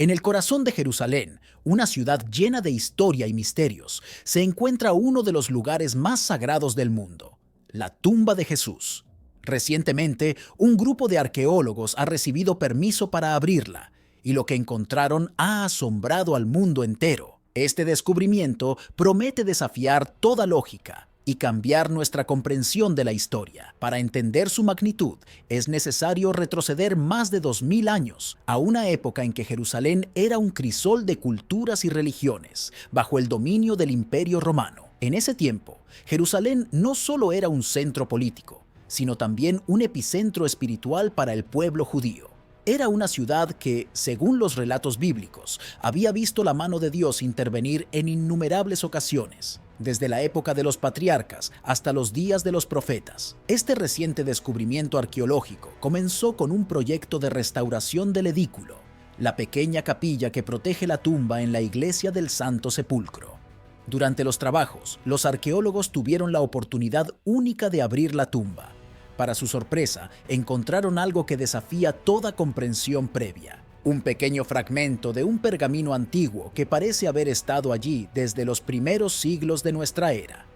En el corazón de Jerusalén, una ciudad llena de historia y misterios, se encuentra uno de los lugares más sagrados del mundo, la tumba de Jesús. Recientemente, un grupo de arqueólogos ha recibido permiso para abrirla, y lo que encontraron ha asombrado al mundo entero. Este descubrimiento promete desafiar toda lógica y cambiar nuestra comprensión de la historia. Para entender su magnitud, es necesario retroceder más de 2000 años, a una época en que Jerusalén era un crisol de culturas y religiones, bajo el dominio del Imperio Romano. En ese tiempo, Jerusalén no solo era un centro político, sino también un epicentro espiritual para el pueblo judío. Era una ciudad que, según los relatos bíblicos, había visto la mano de Dios intervenir en innumerables ocasiones, desde la época de los patriarcas hasta los días de los profetas. Este reciente descubrimiento arqueológico comenzó con un proyecto de restauración del edículo, la pequeña capilla que protege la tumba en la iglesia del Santo Sepulcro. Durante los trabajos, los arqueólogos tuvieron la oportunidad única de abrir la tumba. Para su sorpresa, encontraron algo que desafía toda comprensión previa. Un pequeño fragmento de un pergamino antiguo que parece haber estado allí desde los primeros siglos de nuestra era.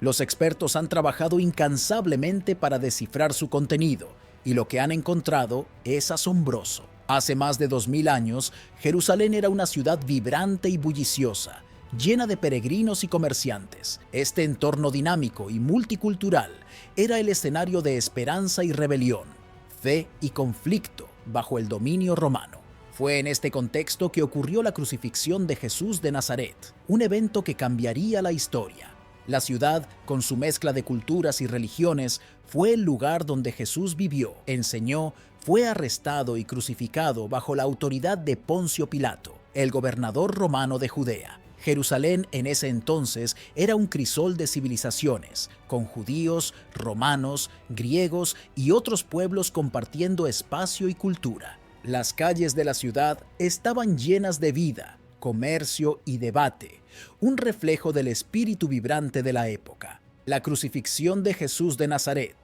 Los expertos han trabajado incansablemente para descifrar su contenido, y lo que han encontrado es asombroso. Hace más de 2000 años, Jerusalén era una ciudad vibrante y bulliciosa, llena de peregrinos y comerciantes. Este entorno dinámico y multicultural era el escenario de esperanza y rebelión, fe y conflicto bajo el dominio romano. Fue en este contexto que ocurrió la crucifixión de Jesús de Nazaret, un evento que cambiaría la historia. La ciudad, con su mezcla de culturas y religiones, fue el lugar donde Jesús vivió, enseñó, fue arrestado y crucificado bajo la autoridad de Poncio Pilato, el gobernador romano de Judea. Jerusalén en ese entonces era un crisol de civilizaciones, con judíos, romanos, griegos y otros pueblos compartiendo espacio y cultura. Las calles de la ciudad estaban llenas de vida, comercio y debate, un reflejo del espíritu vibrante de la época. La crucifixión de Jesús de Nazaret,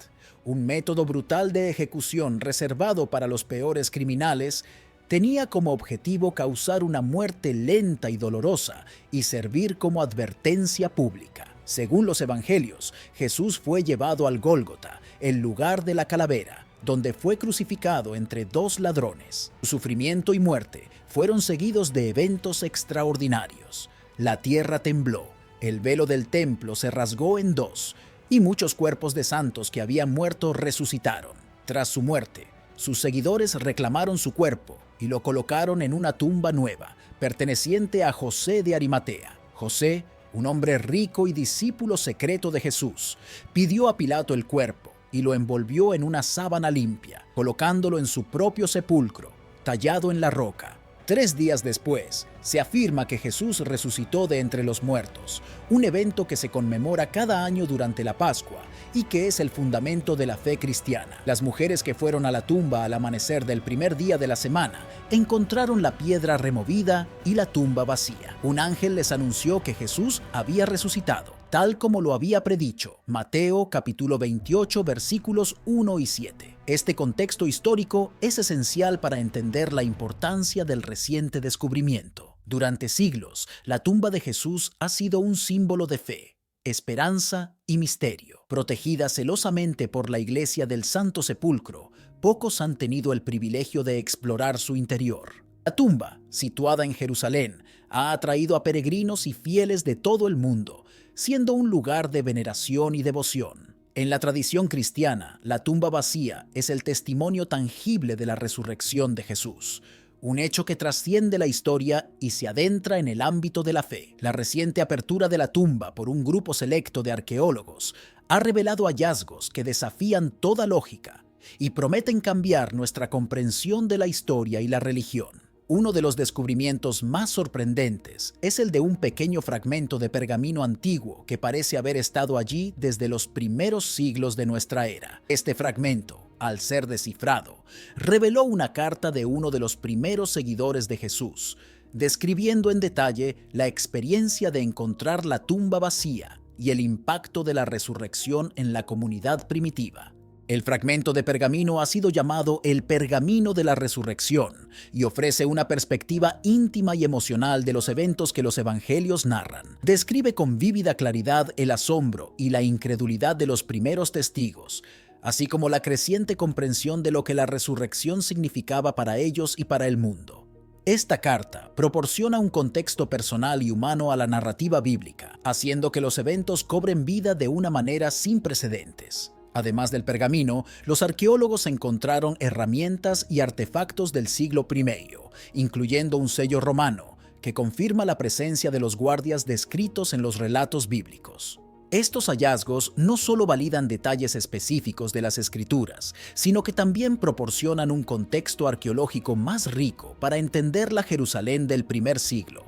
un método brutal de ejecución reservado para los peores criminales, tenía como objetivo causar una muerte lenta y dolorosa y servir como advertencia pública. Según los evangelios, Jesús fue llevado al Gólgota, el lugar de la calavera, donde fue crucificado entre dos ladrones. Su sufrimiento y muerte fueron seguidos de eventos extraordinarios. La tierra tembló, el velo del templo se rasgó en dos, y muchos cuerpos de santos que habían muerto resucitaron. Tras su muerte, sus seguidores reclamaron su cuerpo y lo colocaron en una tumba nueva, perteneciente a José de Arimatea. José, un hombre rico y discípulo secreto de Jesús, pidió a Pilato el cuerpo y lo envolvió en una sábana limpia, colocándolo en su propio sepulcro, tallado en la roca. 3 días después, se afirma que Jesús resucitó de entre los muertos, un evento que se conmemora cada año durante la Pascua y que es el fundamento de la fe cristiana. Las mujeres que fueron a la tumba al amanecer del primer día de la semana encontraron la piedra removida y la tumba vacía. Un ángel les anunció que Jesús había resucitado, tal como lo había predicho. Mateo capítulo 28 versículos 1 y 7. Este contexto histórico es esencial para entender la importancia del reciente descubrimiento. Durante siglos, la tumba de Jesús ha sido un símbolo de fe, esperanza y misterio. Protegida celosamente por la Iglesia del Santo Sepulcro, pocos han tenido el privilegio de explorar su interior. La tumba, situada en Jerusalén, ha atraído a peregrinos y fieles de todo el mundo, siendo un lugar de veneración y devoción. En la tradición cristiana, la tumba vacía es el testimonio tangible de la resurrección de Jesús, un hecho que trasciende la historia y se adentra en el ámbito de la fe. La reciente apertura de la tumba por un grupo selecto de arqueólogos ha revelado hallazgos que desafían toda lógica y prometen cambiar nuestra comprensión de la historia y la religión. Uno de los descubrimientos más sorprendentes es el de un pequeño fragmento de pergamino antiguo que parece haber estado allí desde los primeros siglos de nuestra era. Este fragmento, al ser descifrado, reveló una carta de uno de los primeros seguidores de Jesús, describiendo en detalle la experiencia de encontrar la tumba vacía y el impacto de la resurrección en la comunidad primitiva. El fragmento de pergamino ha sido llamado el pergamino de la resurrección y ofrece una perspectiva íntima y emocional de los eventos que los evangelios narran. Describe con vívida claridad el asombro y la incredulidad de los primeros testigos, así como la creciente comprensión de lo que la resurrección significaba para ellos y para el mundo. Esta carta proporciona un contexto personal y humano a la narrativa bíblica, haciendo que los eventos cobren vida de una manera sin precedentes. Además del pergamino, los arqueólogos encontraron herramientas y artefactos del siglo I, incluyendo un sello romano, que confirma la presencia de los guardias descritos en los relatos bíblicos. Estos hallazgos no solo validan detalles específicos de las escrituras, sino que también proporcionan un contexto arqueológico más rico para entender la Jerusalén del primer siglo.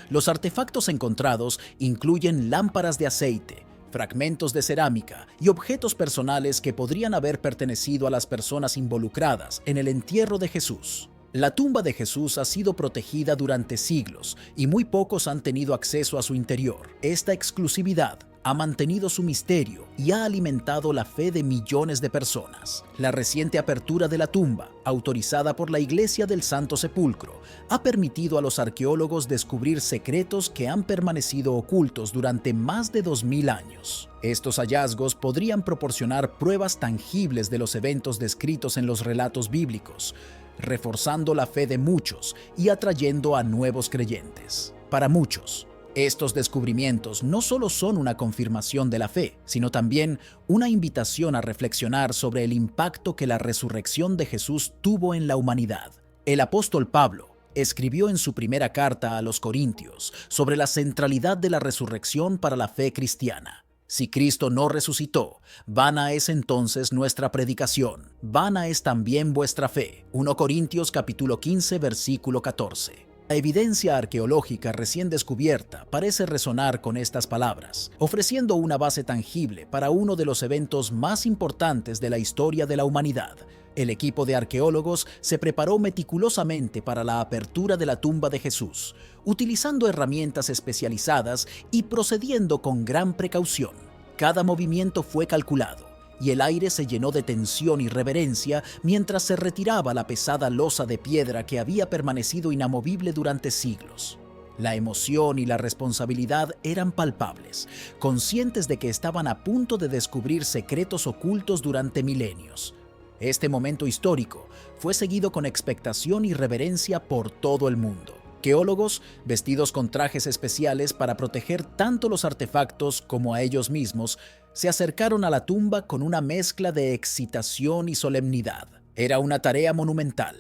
Los artefactos encontrados incluyen lámparas de aceite, fragmentos de cerámica y objetos personales que podrían haber pertenecido a las personas involucradas en el entierro de Jesús. La tumba de Jesús ha sido protegida durante siglos y muy pocos han tenido acceso a su interior. Esta exclusividad ha mantenido su misterio y ha alimentado la fe de millones de personas. La reciente apertura de la tumba, autorizada por la Iglesia del Santo Sepulcro, ha permitido a los arqueólogos descubrir secretos que han permanecido ocultos durante más de 2000 años. Estos hallazgos podrían proporcionar pruebas tangibles de los eventos descritos en los relatos bíblicos, reforzando la fe de muchos y atrayendo a nuevos creyentes. Para muchos, estos descubrimientos no solo son una confirmación de la fe, sino también una invitación a reflexionar sobre el impacto que la resurrección de Jesús tuvo en la humanidad. El apóstol Pablo escribió en su primera carta a los Corintios sobre la centralidad de la resurrección para la fe cristiana. Si Cristo no resucitó, vana es entonces nuestra predicación, vana es también vuestra fe. 1 Corintios capítulo 15, versículo 14. La evidencia arqueológica recién descubierta parece resonar con estas palabras, ofreciendo una base tangible para uno de los eventos más importantes de la historia de la humanidad. El equipo de arqueólogos se preparó meticulosamente para la apertura de la tumba de Jesús, utilizando herramientas especializadas y procediendo con gran precaución. Cada movimiento fue calculado, y el aire se llenó de tensión y reverencia mientras se retiraba la pesada losa de piedra que había permanecido inamovible durante siglos. La emoción y la responsabilidad eran palpables, conscientes de que estaban a punto de descubrir secretos ocultos durante milenios. Este momento histórico fue seguido con expectación y reverencia por todo el mundo. Arqueólogos, vestidos con trajes especiales para proteger tanto los artefactos como a ellos mismos, se acercaron a la tumba con una mezcla de excitación y solemnidad. Era una tarea monumental,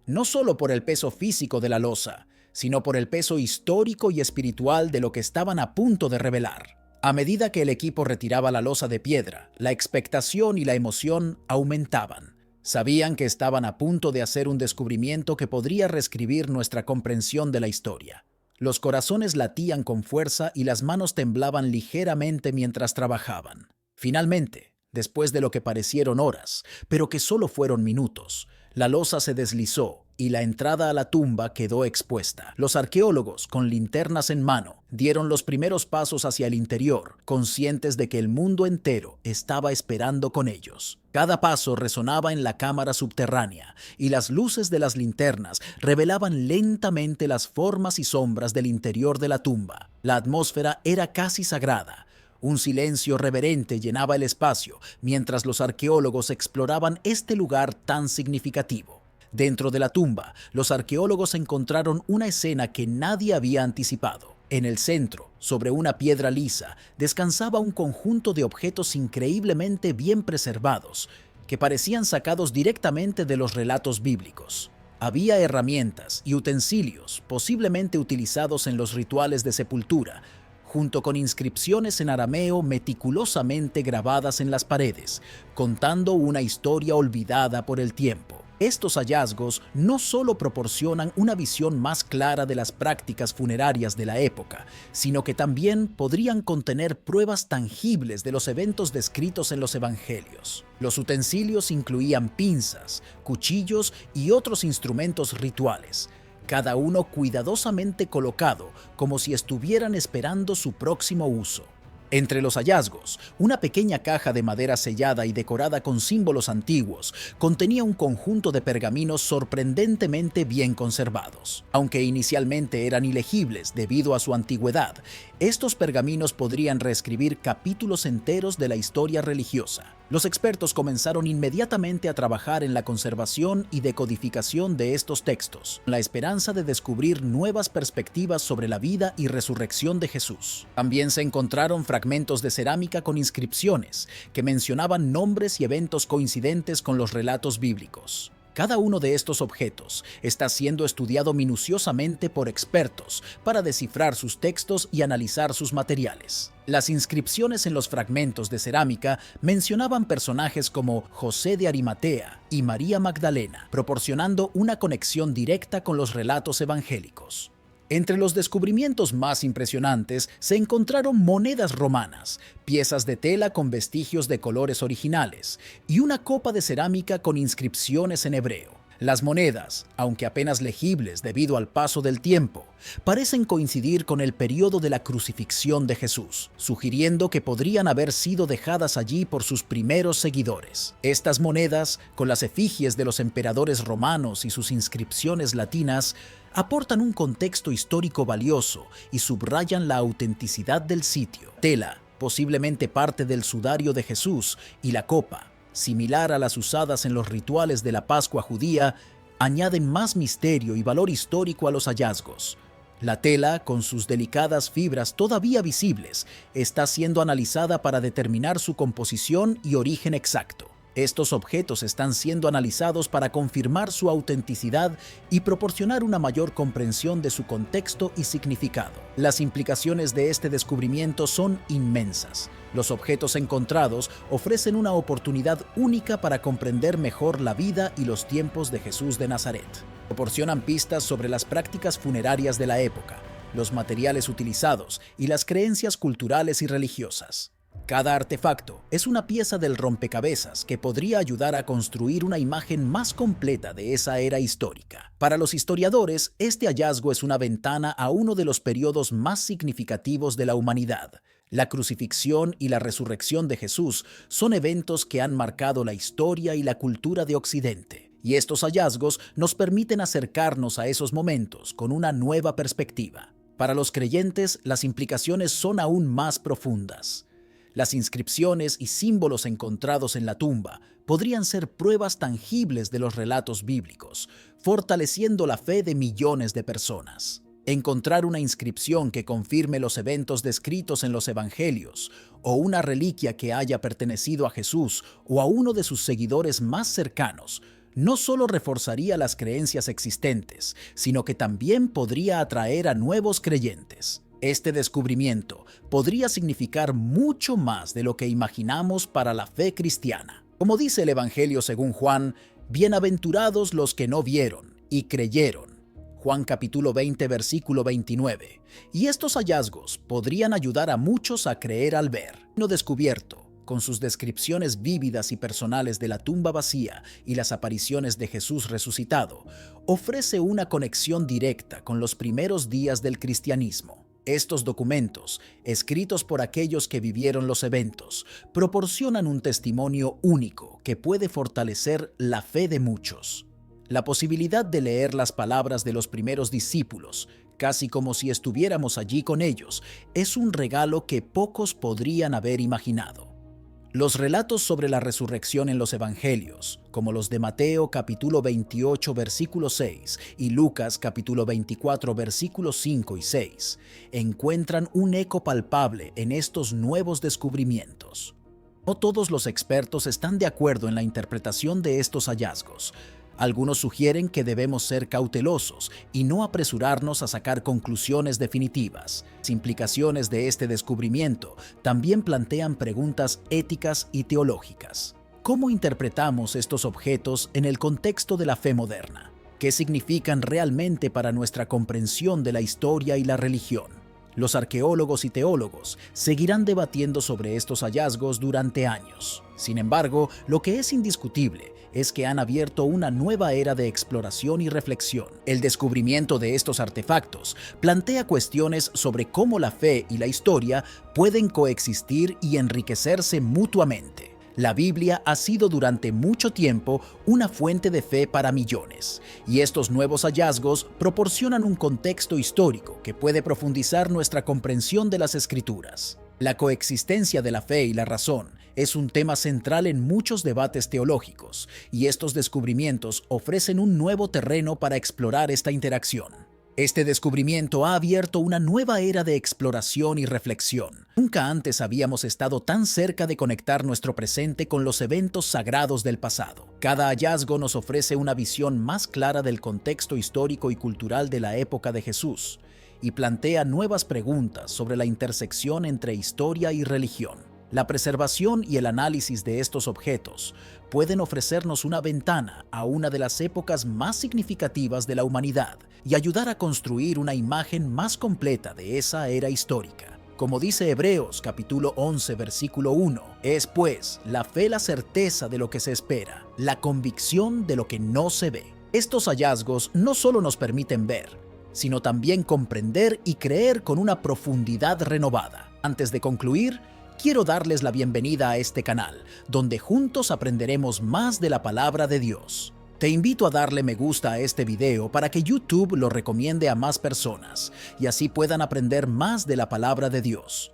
no solo por el peso físico de la losa, sino por el peso histórico y espiritual de lo que estaban a punto de revelar. A medida que el equipo retiraba la losa de piedra, la expectación y la emoción aumentaban. Sabían que estaban a punto de hacer un descubrimiento que podría reescribir nuestra comprensión de la historia. Los corazones latían con fuerza y las manos temblaban ligeramente mientras trabajaban. Finalmente, después de lo que parecieron horas, pero que solo fueron minutos, la losa se deslizó y la entrada a la tumba quedó expuesta. Los arqueólogos, con linternas en mano, dieron los primeros pasos hacia el interior, conscientes de que el mundo entero estaba esperando con ellos. Cada paso resonaba en la cámara subterránea, y las luces de las linternas revelaban lentamente las formas y sombras del interior de la tumba. La atmósfera era casi sagrada. Un silencio reverente llenaba el espacio mientras los arqueólogos exploraban este lugar tan significativo. Dentro de la tumba, los arqueólogos encontraron una escena que nadie había anticipado. En el centro, sobre una piedra lisa, descansaba un conjunto de objetos increíblemente bien preservados, que parecían sacados directamente de los relatos bíblicos. Había herramientas y utensilios posiblemente utilizados en los rituales de sepultura, junto con inscripciones en arameo meticulosamente grabadas en las paredes, contando una historia olvidada por el tiempo. Estos hallazgos no solo proporcionan una visión más clara de las prácticas funerarias de la época, sino que también podrían contener pruebas tangibles de los eventos descritos en los evangelios. Los utensilios incluían pinzas, cuchillos y otros instrumentos rituales, cada uno cuidadosamente colocado como si estuvieran esperando su próximo uso. Entre los hallazgos, una pequeña caja de madera sellada y decorada con símbolos antiguos contenía un conjunto de pergaminos sorprendentemente bien conservados. Aunque inicialmente eran ilegibles debido a su antigüedad, estos pergaminos podrían reescribir capítulos enteros de la historia religiosa. Los expertos comenzaron inmediatamente a trabajar en la conservación y decodificación de estos textos, con la esperanza de descubrir nuevas perspectivas sobre la vida y resurrección de Jesús. También se encontraron fragmentos de cerámica con inscripciones que mencionaban nombres y eventos coincidentes con los relatos bíblicos. Cada uno de estos objetos está siendo estudiado minuciosamente por expertos para descifrar sus textos y analizar sus materiales. Las inscripciones en los fragmentos de cerámica mencionaban personajes como José de Arimatea y María Magdalena, proporcionando una conexión directa con los relatos evangélicos. Entre los descubrimientos más impresionantes se encontraron monedas romanas, piezas de tela con vestigios de colores originales y una copa de cerámica con inscripciones en hebreo. Las monedas, aunque apenas legibles debido al paso del tiempo, parecen coincidir con el periodo de la crucifixión de Jesús, sugiriendo que podrían haber sido dejadas allí por sus primeros seguidores. Estas monedas, con las efigies de los emperadores romanos y sus inscripciones latinas, aportan un contexto histórico valioso y subrayan la autenticidad del sitio. Tela, posiblemente parte del sudario de Jesús, y la copa, similar a las usadas en los rituales de la Pascua judía, añaden más misterio y valor histórico a los hallazgos. La tela, con sus delicadas fibras todavía visibles, está siendo analizada para determinar su composición y origen exacto. Estos objetos están siendo analizados para confirmar su autenticidad y proporcionar una mayor comprensión de su contexto y significado. Las implicaciones de este descubrimiento son inmensas. Los objetos encontrados ofrecen una oportunidad única para comprender mejor la vida y los tiempos de Jesús de Nazaret. Proporcionan pistas sobre las prácticas funerarias de la época, los materiales utilizados y las creencias culturales y religiosas. Cada artefacto es una pieza del rompecabezas que podría ayudar a construir una imagen más completa de esa era histórica. Para los historiadores, este hallazgo es una ventana a uno de los periodos más significativos de la humanidad. La crucifixión y la resurrección de Jesús son eventos que han marcado la historia y la cultura de Occidente, y estos hallazgos nos permiten acercarnos a esos momentos con una nueva perspectiva. Para los creyentes, las implicaciones son aún más profundas. Las inscripciones y símbolos encontrados en la tumba podrían ser pruebas tangibles de los relatos bíblicos, fortaleciendo la fe de millones de personas. Encontrar una inscripción que confirme los eventos descritos en los evangelios, o una reliquia que haya pertenecido a Jesús o a uno de sus seguidores más cercanos, no solo reforzaría las creencias existentes, sino que también podría atraer a nuevos creyentes. Este descubrimiento podría significar mucho más de lo que imaginamos para la fe cristiana. Como dice el Evangelio según Juan, bienaventurados los que no vieron y creyeron. Juan capítulo 20, versículo 29. Y estos hallazgos podrían ayudar a muchos a creer al ver. Lo descubierto, con sus descripciones vívidas y personales de la tumba vacía y las apariciones de Jesús resucitado, ofrece una conexión directa con los primeros días del cristianismo. Estos documentos, escritos por aquellos que vivieron los eventos, proporcionan un testimonio único que puede fortalecer la fe de muchos. La posibilidad de leer las palabras de los primeros discípulos, casi como si estuviéramos allí con ellos, es un regalo que pocos podrían haber imaginado. Los relatos sobre la resurrección en los evangelios, como los de Mateo capítulo 28 versículo 6 y Lucas capítulo 24 versículos 5 y 6, encuentran un eco palpable en estos nuevos descubrimientos. No todos los expertos están de acuerdo en la interpretación de estos hallazgos. Algunos sugieren que debemos ser cautelosos y no apresurarnos a sacar conclusiones definitivas. Las implicaciones de este descubrimiento también plantean preguntas éticas y teológicas. ¿Cómo interpretamos estos objetos en el contexto de la fe moderna? ¿Qué significan realmente para nuestra comprensión de la historia y la religión? Los arqueólogos y teólogos seguirán debatiendo sobre estos hallazgos durante años. Sin embargo, lo que es indiscutible es que han abierto una nueva era de exploración y reflexión. El descubrimiento de estos artefactos plantea cuestiones sobre cómo la fe y la historia pueden coexistir y enriquecerse mutuamente. La Biblia ha sido durante mucho tiempo una fuente de fe para millones, y estos nuevos hallazgos proporcionan un contexto histórico que puede profundizar nuestra comprensión de las Escrituras. La coexistencia de la fe y la razón es un tema central en muchos debates teológicos, y estos descubrimientos ofrecen un nuevo terreno para explorar esta interacción. Este descubrimiento ha abierto una nueva era de exploración y reflexión. Nunca antes habíamos estado tan cerca de conectar nuestro presente con los eventos sagrados del pasado. Cada hallazgo nos ofrece una visión más clara del contexto histórico y cultural de la época de Jesús y plantea nuevas preguntas sobre la intersección entre historia y religión. La preservación y el análisis de estos objetos pueden ofrecernos una ventana a una de las épocas más significativas de la humanidad y ayudar a construir una imagen más completa de esa era histórica. Como dice Hebreos capítulo 11 versículo 1, es pues la fe la certeza de lo que se espera, la convicción de lo que no se ve. Estos hallazgos no solo nos permiten ver, sino también comprender y creer con una profundidad renovada. Antes de concluir, quiero darles la bienvenida a este canal, donde juntos aprenderemos más de la palabra de Dios. Te invito a darle me gusta a este video para que YouTube lo recomiende a más personas y así puedan aprender más de la palabra de Dios.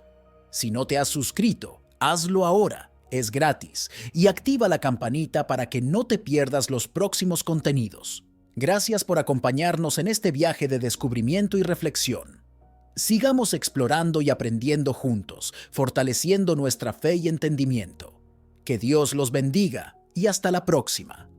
Si no te has suscrito, hazlo ahora, es gratis, y activa la campanita para que no te pierdas los próximos contenidos. Gracias por acompañarnos en este viaje de descubrimiento y reflexión. Sigamos explorando y aprendiendo juntos, fortaleciendo nuestra fe y entendimiento. Que Dios los bendiga y hasta la próxima.